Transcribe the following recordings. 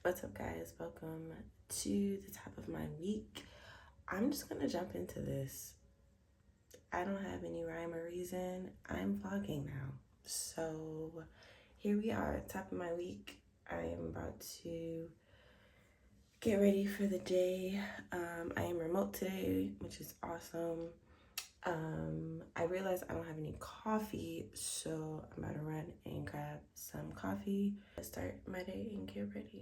What's up, guys? Welcome to the top of my week. I'm just gonna jump into this. I don't have any rhyme or reason. I'm vlogging now. So here we are, top of my week. I am about to get ready for the day. I am remote today, which is awesome. I realized I don't have any coffee, so I'm about to run and grab some coffee, start my day and get ready.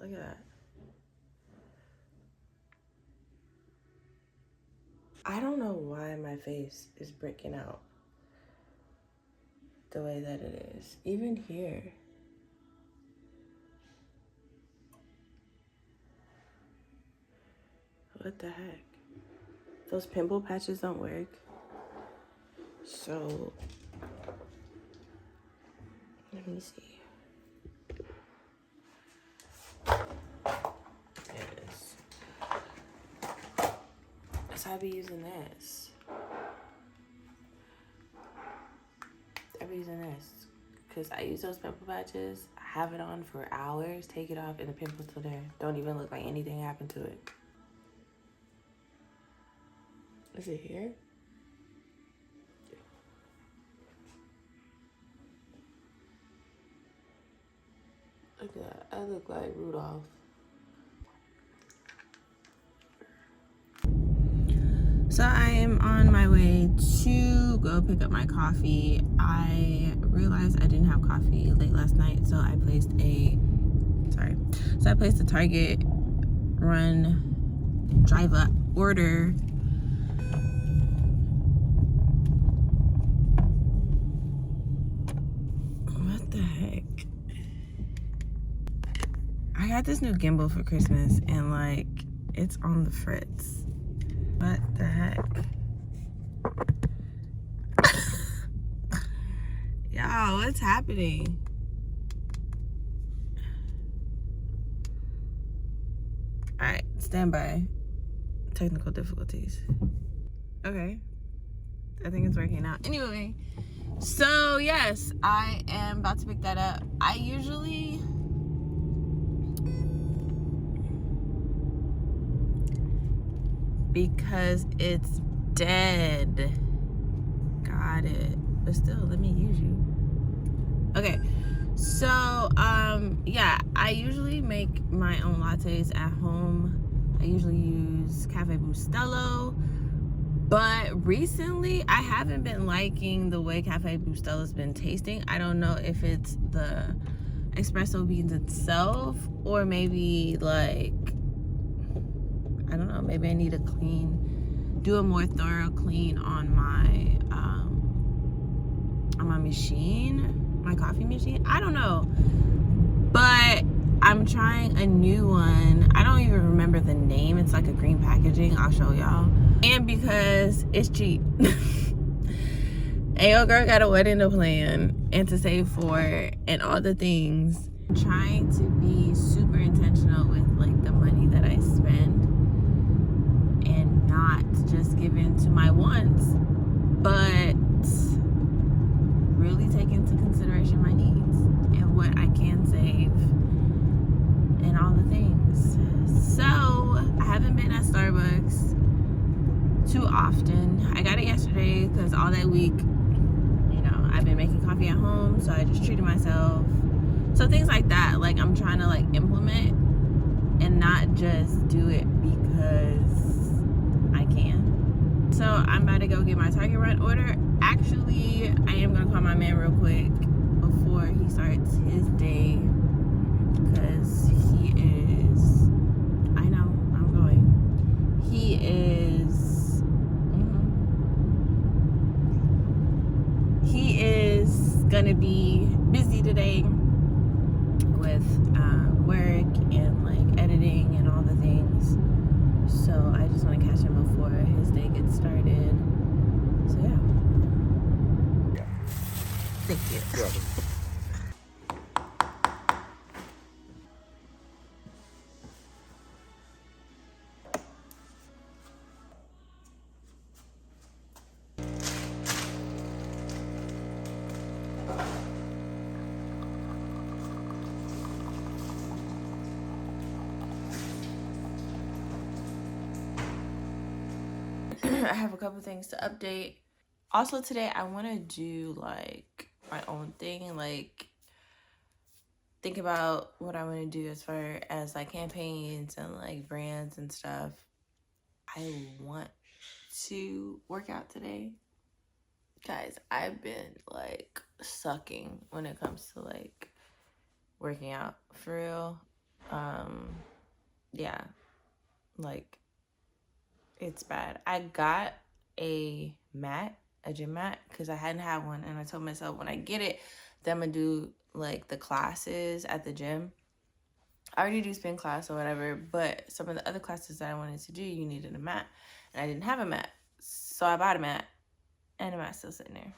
Look at that. I don't know why my face is breaking out the way that it is. Even here. What the heck? Those pimple patches don't work. So, let me see. I be using this. I be using this because I use those pimple patches. I have it on for hours, take it off, and the pimple's still there. Don't even look like anything happened to it. Is it here? Look at that. I look like Rudolph. So I am on my way to go pick up my coffee. I realized I didn't have coffee late last night, so I placed a Target run drive up order. What the heck? I got this new gimbal for Christmas and like it's on the fritz. What the heck? Y'all, what's happening? Alright, stand by. Technical difficulties. Okay. I think it's working out. Anyway, so yes, I am about to pick that up. I usually because it's dead. Got it. But still, let me use you. Okay. So, yeah, I usually make my own lattes at home. I usually use Cafe Bustelo. But recently, I haven't been liking the way Cafe Bustelo's been tasting. I don't know if it's the espresso beans itself or maybe like I don't know, maybe I need to do a more thorough clean on my machine, my coffee machine. I don't know, but I'm trying a new one. I don't even remember the name. It's like a green packaging. I'll show y'all. And because it's cheap. Ayo girl got a wedding to plan and to save for and all the things. I'm trying to be super intentional with like the money that I spend. Not just give in to my wants, but really take into consideration my needs and what I can save and all the things. So I haven't been at Starbucks too often. I got it yesterday because all that week, you know, I've been making coffee at home, so I just treated myself. So things like that, like I'm trying to like implement and not just do it because I can. So I'm about to go get my Target run order. Actually, I am gonna call my man real quick before before he starts his day, because he is, I know, I'm going. He is, he is gonna be busy today with work and like editing and all the things. So I just want to catch him before his day gets started. So yeah. Thank you. You're welcome. I have a couple things to update. Also today I want to do like my own thing, like think about what I want to do as far as like campaigns and like brands and stuff. I want to work out today. Guys, I've been like sucking when it comes to like working out for real. Yeah, like it's bad. I got a mat, a gym mat, because I hadn't had one, and I told myself when I get it, then I'm gonna do like the classes at the gym. I already do spin class or whatever, but some of the other classes that I wanted to do, you needed a mat, and I didn't have a mat, so I bought a mat, and the mat's still sitting there.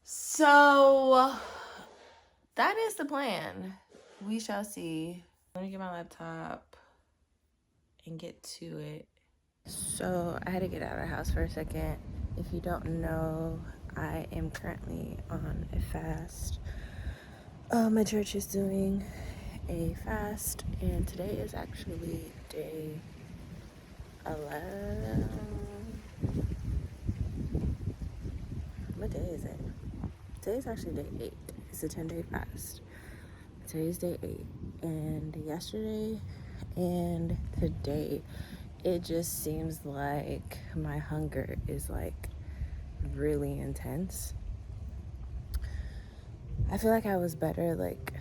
So that is the plan. We shall see. Let me get my laptop and get to it. So I had to get out of the house for a second. If you don't know, I am currently on a fast. My church is doing a fast, and today is actually day 11. What day is it? Today is actually day 8. It's a 10-day fast. Today's day 8, and yesterday and today it just seems like my hunger is like really intense. I feel like I was better like,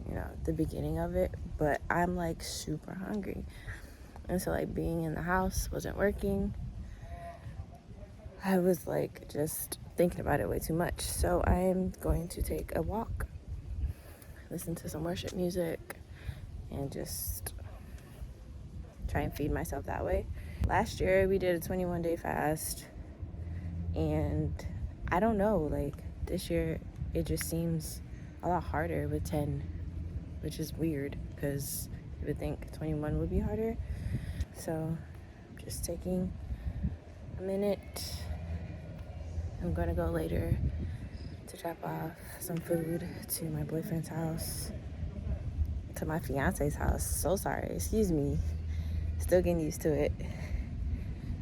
you know, the beginning of it, but I'm like super hungry, and so like being in the house wasn't working. I was like just thinking about it way too much. So I am going to take a walk, listen to some worship music, and just try and feed myself that way. Last year we did a 21-day fast, and I don't know, like this year it just seems a lot harder with 10, which is weird because you would think 21 would be harder. So I'm just taking a minute. I'm gonna go later to drop off some food to my boyfriend's house, to my fiance's house. So sorry, excuse me. Still getting used to it.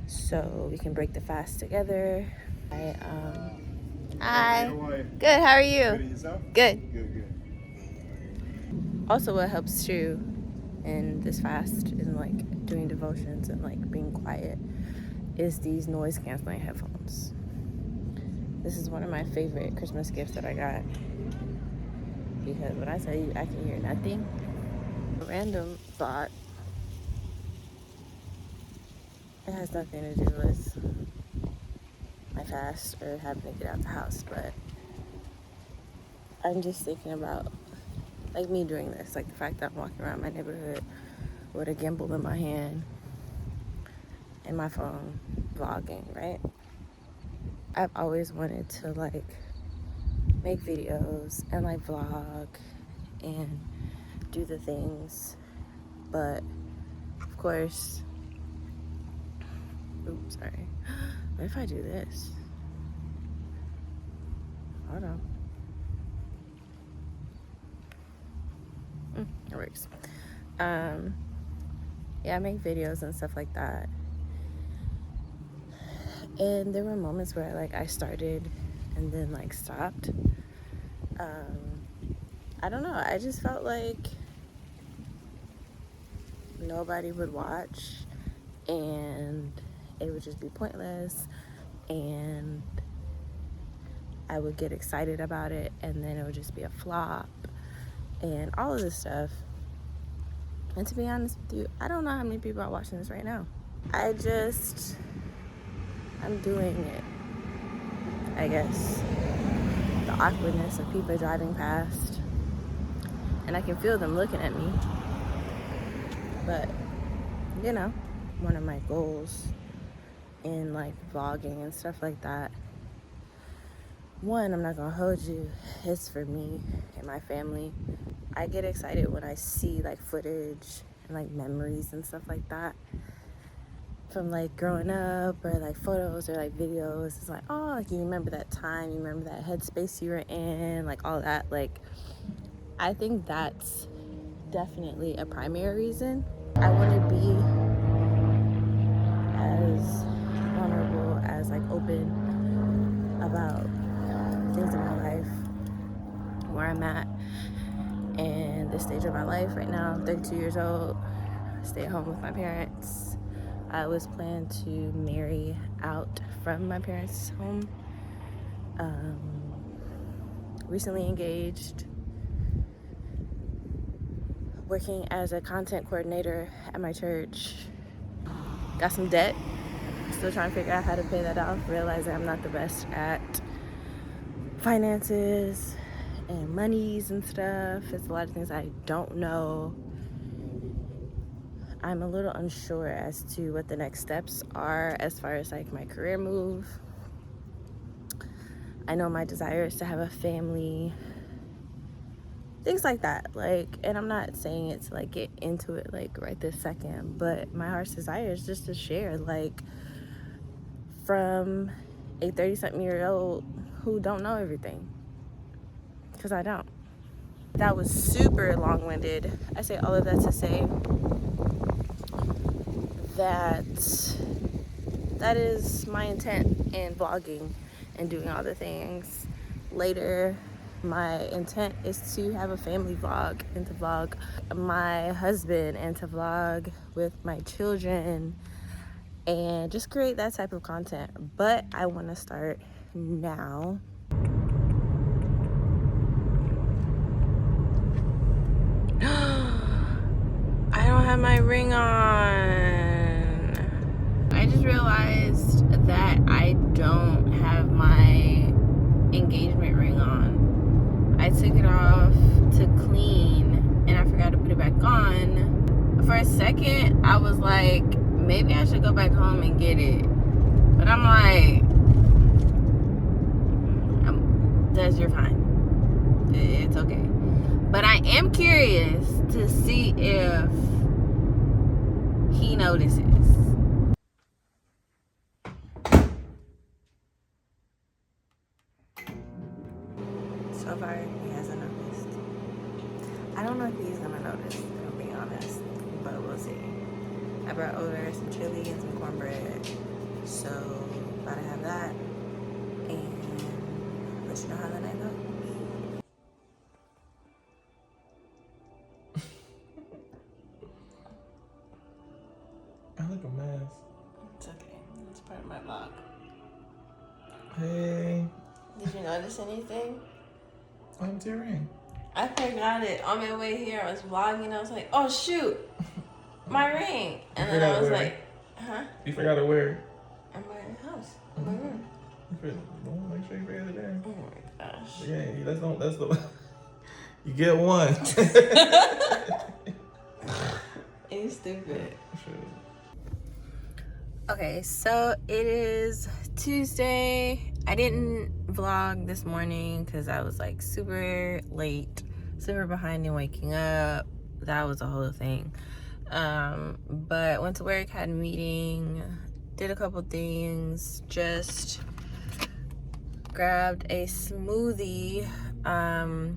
So we can break the fast together. Hi. How are you? Good. How are you? Good, and yourself? Good. Good. Also, what helps too in this fast and like doing devotions and like being quiet is these noise canceling headphones. This is one of my favorite Christmas gifts that I got, because when I tell you I can hear nothing. A random thought. It has nothing to do with my fast or having to get out the house, but I'm just thinking about like me doing this, like the fact that I'm walking around my neighborhood with a gimbal in my hand and my phone vlogging, right? I've always wanted to like make videos and like vlog and do the things, but of course, oops, sorry. What if I do this? Hold on. It works. Yeah, I make videos and stuff like that. And there were moments where like I started and then like stopped. I don't know. I just felt like nobody would watch and it would just be pointless. And I would get excited about it and then it would just be a flop and all of this stuff. And to be honest with you, I don't know how many people are watching this right now. I'm doing it, I guess. The awkwardness of people driving past, and I can feel them looking at me. But you know, one of my goals in like vlogging and stuff like that, one, I'm not gonna hold you, it's for me and my family. I get excited when I see like footage and like memories and stuff like that from like growing up, or like photos or like videos. It's like, oh, like you remember that time, you remember that headspace you were in, like all that. Like I think that's definitely a primary reason. I want to be as vulnerable, as like open about things in my life, where I'm at and this stage of my life right now. I'm 32 years old, I stay at home with my parents. I was planning to marry out from my parents' home. Recently engaged, working as a content coordinator at my church. Got some debt, still trying to figure out how to pay that off, realizing I'm not the best at finances and monies and stuff. It's a lot of things I don't know. I'm a little unsure as to what the next steps are as far as like my career move. I know my desire is to have a family, things like that. Like, and I'm not saying it to like get into it like right this second, but my heart's desire is just to share, like, from a 30-something-year-old who don't know everything, because I don't. That was super long-winded. I say all of that to say that is my intent in vlogging and doing all the things. Later, my intent is to have a family vlog and to vlog my husband and to vlog with my children and just create that type of content. But I want to start now. I don't have my ring on. I just realized that I don't have my engagement ring on. I took it off to clean and I forgot to put it back on. For a second, I was like, maybe I should go back home and get it. But I'm like, Des, you're fine. It's okay. But I am curious to see if he notices. So far, he hasn't noticed. I don't know if he's gonna notice, to be honest, but we'll see. I brought over some chili and some cornbread, so about to have that and let you know how the night goes. I look a mess. It's okay. It's part of my vlog. Hey. Did you notice anything? What happened to your ring? I forgot it. On my way here, I was vlogging. I was like, oh, shoot. My ring. And then I was like, huh? You forgot to wear it? In my house. In my room. Make sure you wear it there. Oh my gosh. Yeah, that's the you get one. You stupid. Sure. Okay, so it is Tuesday. I didn't vlog this morning because I was like super late, super behind in waking up. That was a whole thing. But went to work, had a meeting, did a couple things, just grabbed a smoothie. Oh,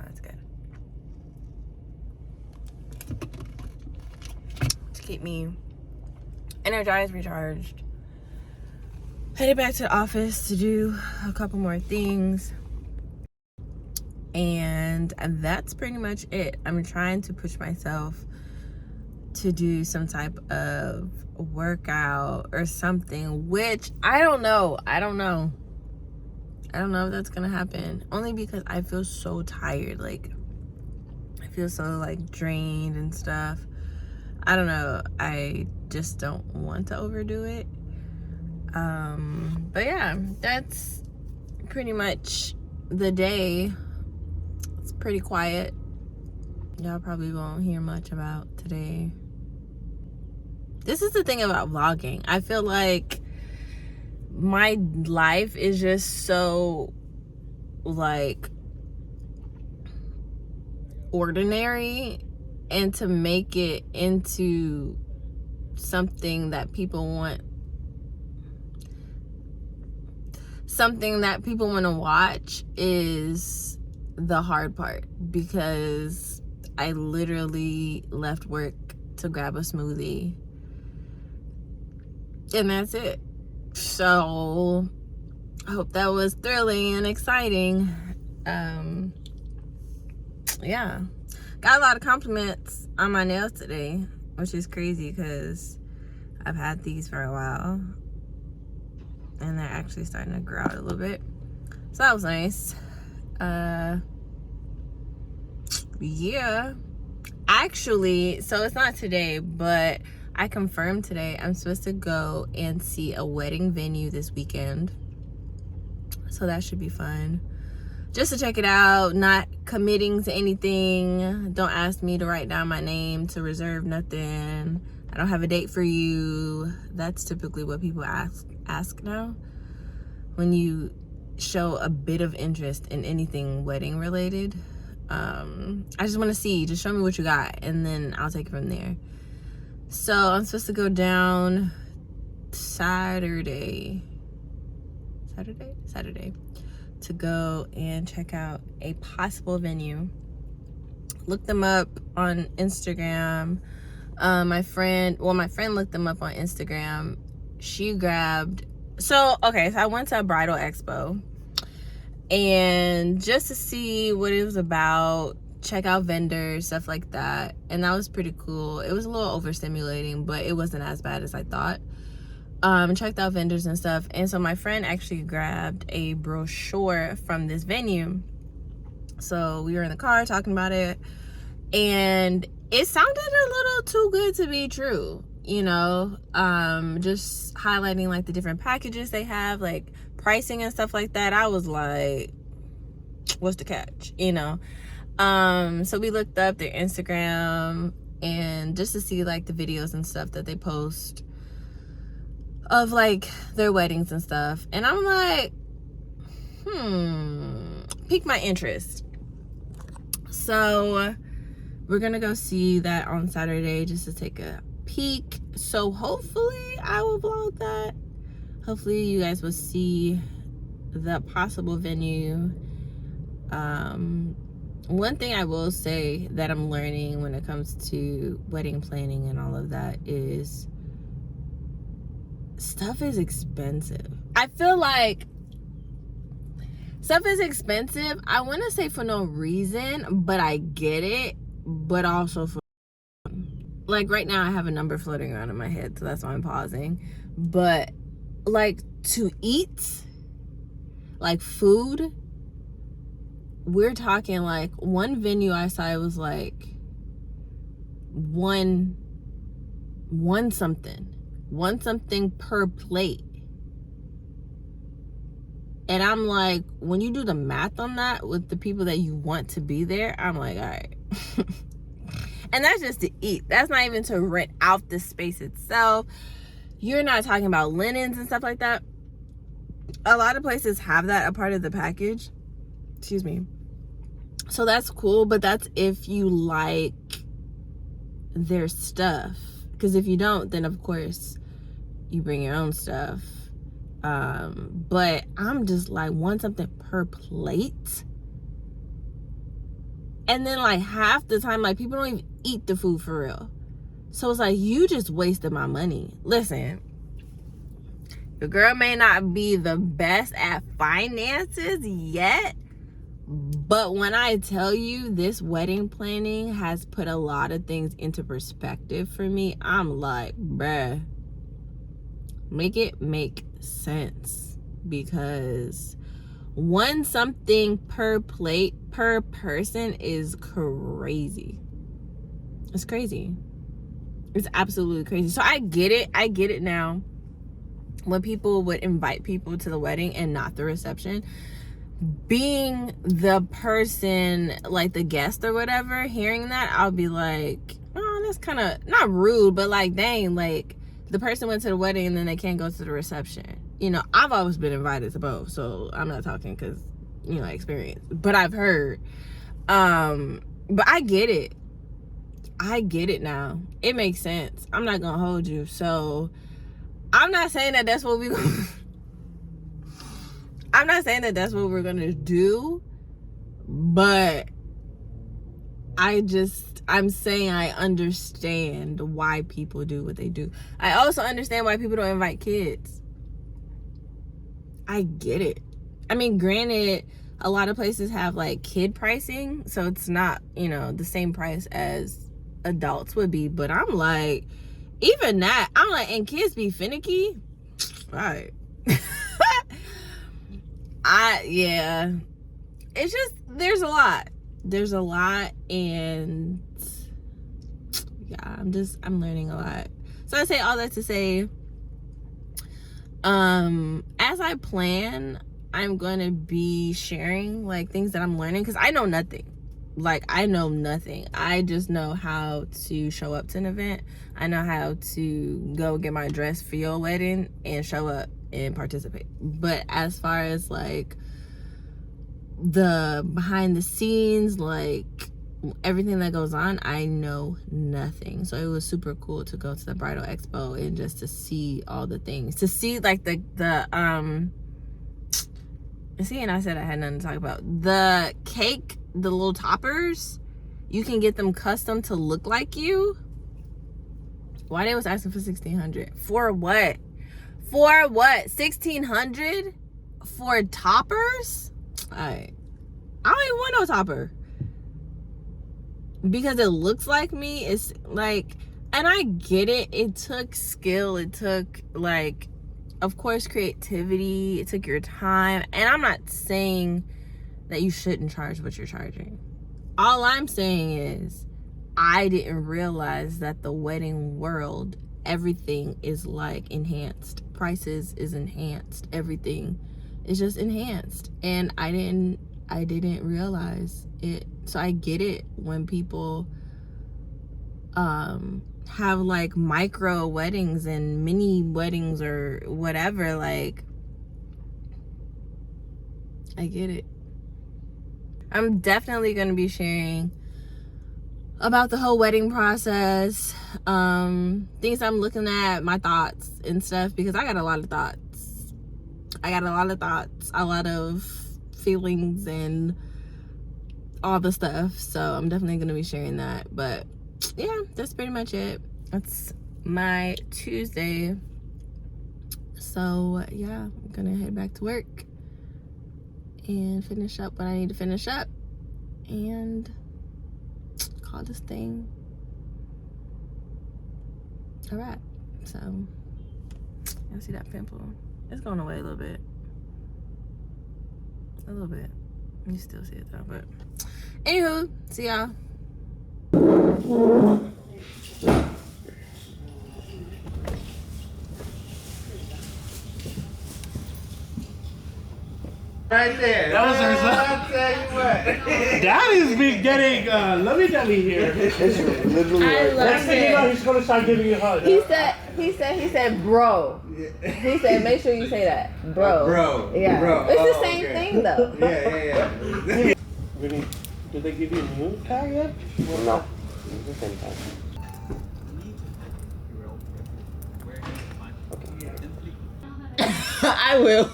that's good. To keep me energized, recharged. Headed back to the office to do a couple more things. And that's pretty much it. I'm trying to push myself to do some type of workout or something, which I don't know if that's gonna happen, only because I feel so tired. Like, I feel so like drained and stuff. I don't know, I just don't want to overdo it. But yeah, that's pretty much the day. It's pretty quiet. Y'all probably won't hear much about today. This is the thing about vlogging. I feel like my life is just so like ordinary, and to make it into something that people want to watch is the hard part, because I literally left work to grab a smoothie and that's it. So I hope that was thrilling and exciting. Yeah, got a lot of compliments on my nails today, which is crazy because I've had these for a while and they're actually starting to grow out a little bit, so that was nice. Yeah, actually, so it's not today, but I confirmed today I'm supposed to go and see a wedding venue this weekend, so that should be fun, just to check it out. Not committing to anything. Don't ask me to write down my name, to reserve nothing. I don't have a date for you. That's typically what people ask now when you show a bit of interest in anything wedding related. I just want to see, just show me what you got and then I'll take it from there. So I'm supposed to go down Saturday to go and check out a possible venue. Look them up on Instagram. My friend looked them up on Instagram. She grabbed, so I went to a bridal expo, and just to see what it was about, check out vendors, stuff like that, and that was pretty cool. It was a little overstimulating, but it wasn't as bad as I thought. Checked out vendors and stuff, and so my friend actually grabbed a brochure from this venue. So we were in the car talking about it, and it sounded a little too good to be true, you know. Just highlighting like the different packages they have, like pricing and stuff like that. I was like, what's the catch, you know? So we looked up their Instagram, and just to see like the videos and stuff that they post of like their weddings and stuff, and I'm like, piqued my interest. So we're gonna go see that on Saturday, just to take a peek. So hopefully I will vlog that. Hopefully you guys will see the possible venue. One thing I will say that I'm learning when it comes to wedding planning and all of that is stuff is expensive. I feel like stuff is expensive. I want to say for no reason, but I get it. But also for, like, right now I have a number floating around in my head, so that's why I'm pausing. But like, to eat, like food, we're talking like one venue I saw, it was like one something per plate. And I'm like, when you do the math on that with the people that you want to be there, I'm like, all right. And that's just to eat. That's not even to rent out the space itself. You're not talking about linens and stuff like that. A lot of places have that a part of the package. Excuse me. So that's cool, but that's if you like their stuff. Because if you don't, then of course you bring your own stuff. But I'm just like, want something per plate. And then like half the time, like, people don't even eat the food for real. So it's like, you just wasted my money. Listen, your girl may not be the best at finances yet, But when I tell you this wedding planning has put a lot of things into perspective for me, I'm like, bruh, make it make sense. Because one something per plate per person is crazy. It's crazy. It's absolutely crazy. So I get it now. When people would invite people to the wedding and not the reception, being the person, like the guest or whatever, hearing that, I'll be like, oh, that's kind of not rude, but like, dang, like the person went to the wedding and then they can't go to the reception. You know, I've always been invited to both, so I'm not talking because, you know, experience, but I've heard. But I get it now. It makes sense. I'm not gonna hold you. So I'm not saying that that's what I'm not saying that that's what we're gonna do, but I'm saying I understand why people do what they do. I also understand why people don't invite kids. I get it. I mean, granted, a lot of places have like kid pricing, so it's not, you know, the same price as adults would be, but I'm like, even that, I'm like, and kids be finicky. All right. Yeah, it's just, there's a lot, and yeah, I'm learning a lot. So I say all that to say, as I plan, I'm going to be sharing like things that I'm learning, because I know nothing. I just know how to show up to an event. I know how to go get my dress for your wedding and show up and participate. But as far as like the behind the scenes, like everything that goes on, I know nothing. So it was super cool to go to the bridal expo and just to see all the things, to see like and I said I had nothing to talk about. The cake, the little toppers, you can get them custom to look like you. Why they was asking for $1,600? For what? For what? $1,600 for toppers? Alright. I don't even want no topper. Because it looks like me. It's like, and I get it. It took skill. It took like, of course, creativity. It took your time. And I'm not saying that you shouldn't charge what you're charging. All I'm saying is, I didn't realize that the wedding world, everything is like enhanced. Prices is enhanced. Everything is just enhanced. And I didn't realize it. So I get it when people have like micro weddings and mini weddings or whatever. Like, I get it. I'm definitely going to be sharing about the whole wedding process, things I'm looking at, my thoughts and stuff, because I got a lot of thoughts. A lot of feelings and all the stuff. So I'm definitely going to be sharing that. But yeah, that's pretty much it. That's my Tuesday. So yeah, I'm going to head back to work and finish up what I need to finish up and call this thing all right. So I see that pimple, it's going away a little bit. You still see it though, but anywho, see y'all. Right there. That was her son. I'll tell you what. Dad is been getting lovey-dovey here. Next thing you know, he's gonna start giving you hugs. He said, bro. He said, make sure you say that, bro. Bro. Yeah. Bro. It's the same thing though. Yeah. Really? Did they give you a new tag yet? No. It's the same tag. I will.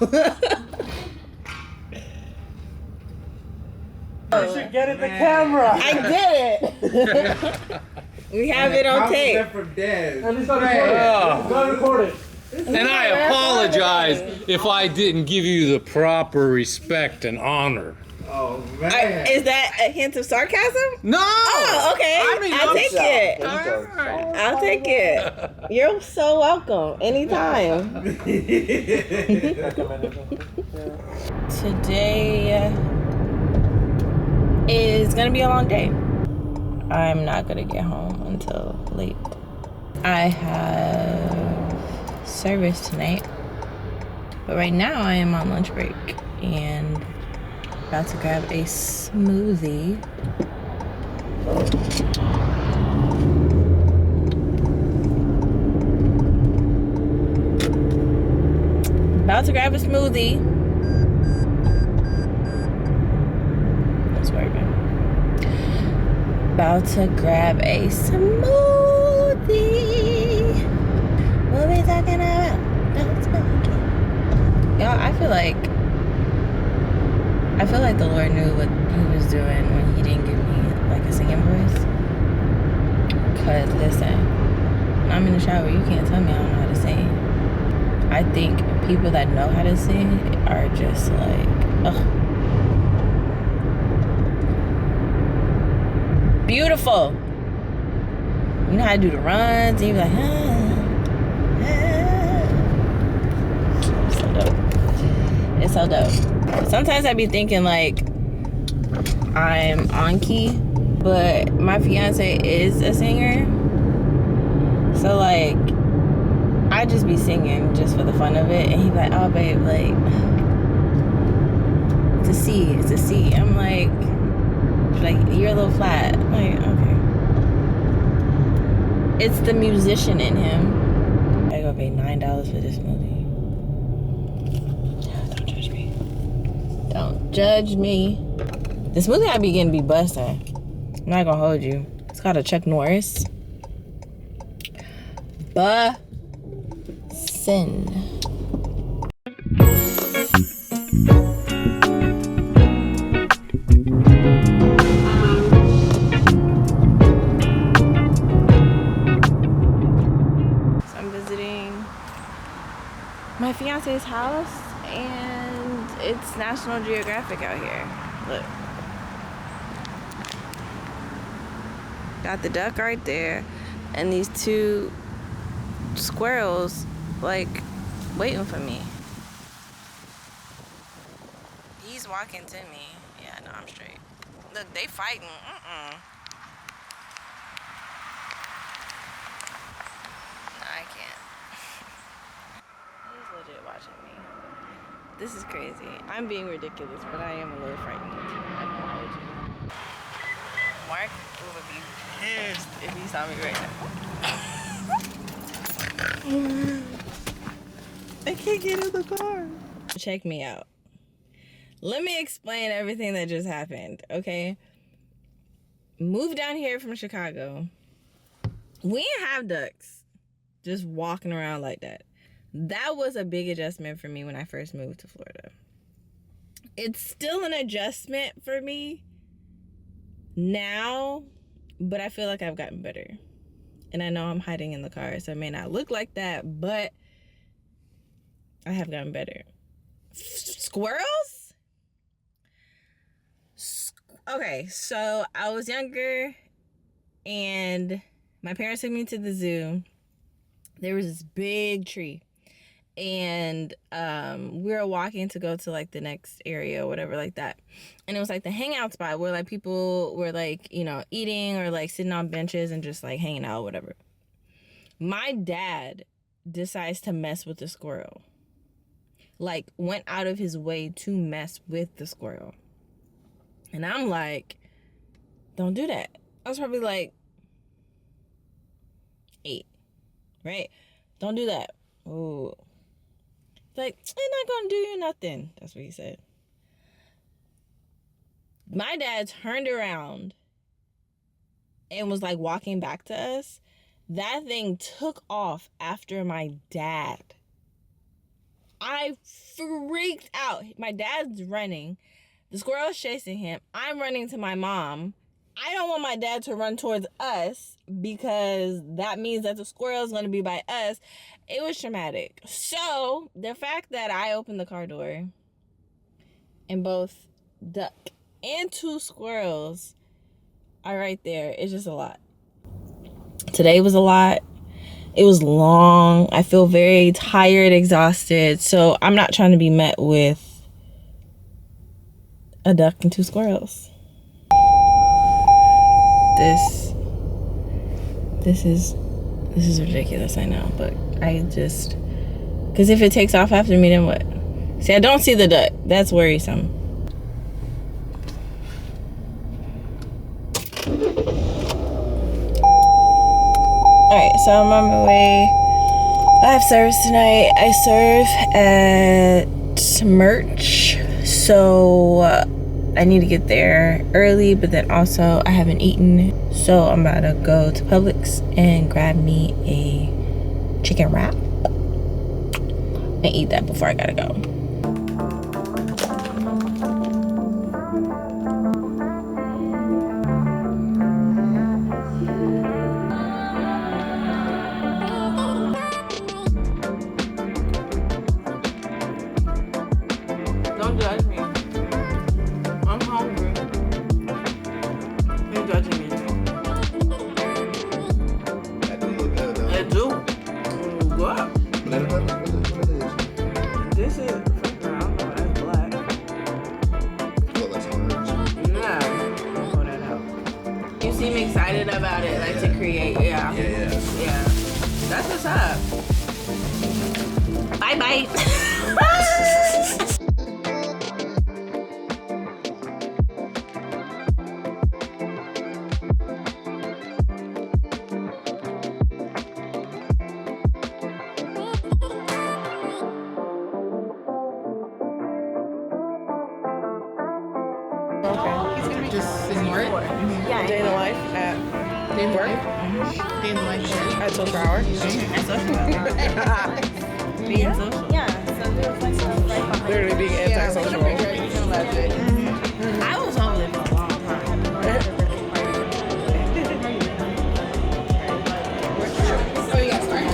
You should get it the camera. I did it. We have it on tape. For Dez. And it's gonna record it. And I apologize if I didn't give you the proper respect and honor. Oh, man. Is that a hint of sarcasm? No! Oh, okay. I mean, I'll take it. Alright. I'll take it. You're so welcome. Anytime. Today is gonna be a long day. I'm not gonna get home until late. I have service tonight, but right now I am on lunch break and about to grab a smoothie. About to grab a smoothie. That's working. About to grab a smoothie. What we talking about? Don't smoke it. Y'all, I feel like the Lord knew what he was doing when he didn't give me like a singing voice. Cause listen, when I'm in the shower, you can't tell me I don't know how to sing. I think people that know how to sing are just like, ugh. Beautiful. You know how to do the runs, and you're like, It's so dope. It's so dope. Sometimes I be thinking like I'm on key, but my fiance is a singer. So like I just be singing just for the fun of it, and he's like, oh babe, like it's a C. I'm like you're a little flat. I'm like, okay. It's the musician in him. I gotta pay $9 for this movie. Don't judge me. Don't judge me. This movie I begin to be busting. I'm not gonna hold you. It's called a Chuck Norris. Sin. So I'm visiting my fiance's house, and it's National Geographic out here. Look. Got the duck right there, and these two squirrels like waiting for me. He's walking to me. Yeah, no, I'm straight. Look, they fighting. No, I can't. He's legit watching me. This is crazy. I'm being ridiculous, but I am a little frightened. I don't hold you. Mark would be pissed if he saw me right now. I can't get in the car. Check me out. Let me explain everything that just happened, okay? Moved down here from Chicago. We didn't have ducks just walking around like that. That was a big adjustment for me when I first moved to Florida. It's still an adjustment for me now, but I feel like I've gotten better. And I know I'm hiding in the car, so it may not look like that, but I have gotten better. Squirrels? Okay, so I was younger and my parents took me to the zoo. There was this big tree, and we were walking to go to like the next area or whatever like that. And it was like the hangout spot where like people were like, you know, eating or like sitting on benches and just like hanging out or whatever. My dad decides to mess with the squirrel. Like went out of his way to mess with the squirrel. And I'm like, don't do that. I was probably like 8, right? Don't do that. Ooh. Like, it's not gonna do you nothing. That's what he said. My dad turned around and was like walking back to us. That thing took off after my dad. I freaked out. My dad's running. The squirrel's chasing him. I'm running to my mom. I don't want my dad to run towards us because that means that the squirrel's going to be by us. It was traumatic. So the fact that I opened the car door and both duck and 2 squirrels are right there. It's just a lot. Today was a lot. It was long. I feel very tired, exhausted. So I'm not trying to be met with a duck and 2 squirrels. This is ridiculous, I know, but I just, because if it takes off after me, then what? See, I don't see the duck. That's worrisome. Alright, so I'm on my way. I have service tonight. I serve at Merch, so I need to get there early, but then also I haven't eaten, so I'm about to go to Publix and grab me a chicken wrap and eat that before I gotta go. Don't judge me. I'm hungry. You're judging me. That do look good though. It do. What? What is it? This is, I don't know, that's black. Oh, that's orange. Yeah. Pull that out. You seem excited about it, like to create, yeah. Yeah. That's what's up. Bye bye. Just in work. Yeah. Day in the life at work. Day in the life at social hour. Being social. Yeah. So there's like some right behind. Literally being antisocial. I was homeless for a long time. Oh, you got started.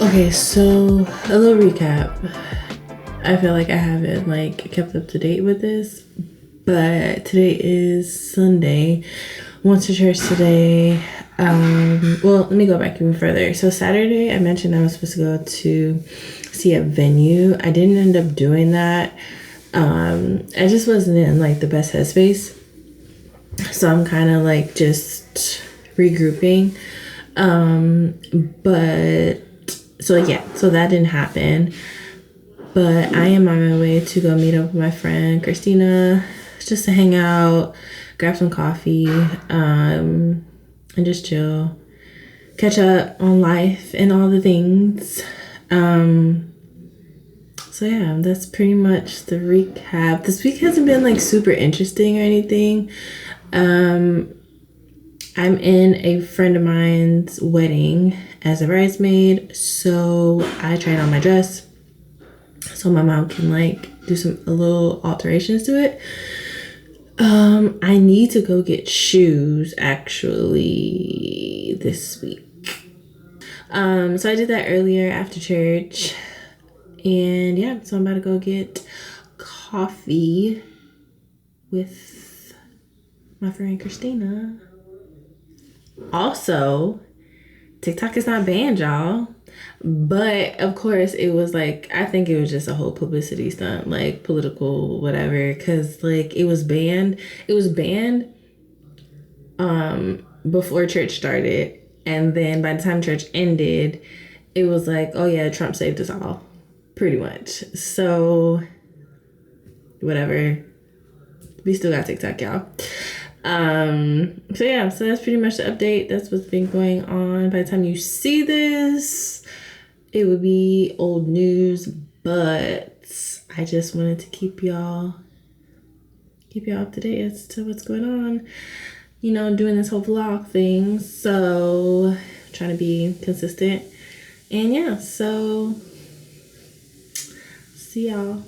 Okay, so a little recap. I feel like I haven't like kept up to date with this, but today is Sunday. Went to church today. Well, let me go back even further. So Saturday, I mentioned I was supposed to go to see a venue. I didn't end up doing that. I just wasn't in like the best headspace, so I'm kind of like just regrouping. But so that didn't happen. But I am on my way to go meet up with my friend Christina, just to hang out, grab some coffee, and just chill, catch up on life and all the things. So yeah, that's pretty much the recap. This week hasn't been like super interesting or anything. I'm in a friend of mine's wedding as a bridesmaid, so I tried on my dress so my mom can like do a little alterations to it. I need to go get shoes actually this week. So I did that earlier after church, and yeah, so I'm about to go get coffee with my friend Christina. Also, TikTok is not banned, y'all. But of course, it was like, I think it was just a whole publicity stunt, like political, whatever. Cause like it was banned. It was banned before church started, and then by the time church ended, it was like, oh yeah, Trump saved us all, pretty much. So whatever. We still got TikTok, y'all. So yeah, so that's pretty much the update. That's what's been going on. By the time you see this, it would be old news, but I just wanted to keep y'all up to date as to what's going on. You know, doing this whole vlog thing, so trying to be consistent. And yeah, so see y'all.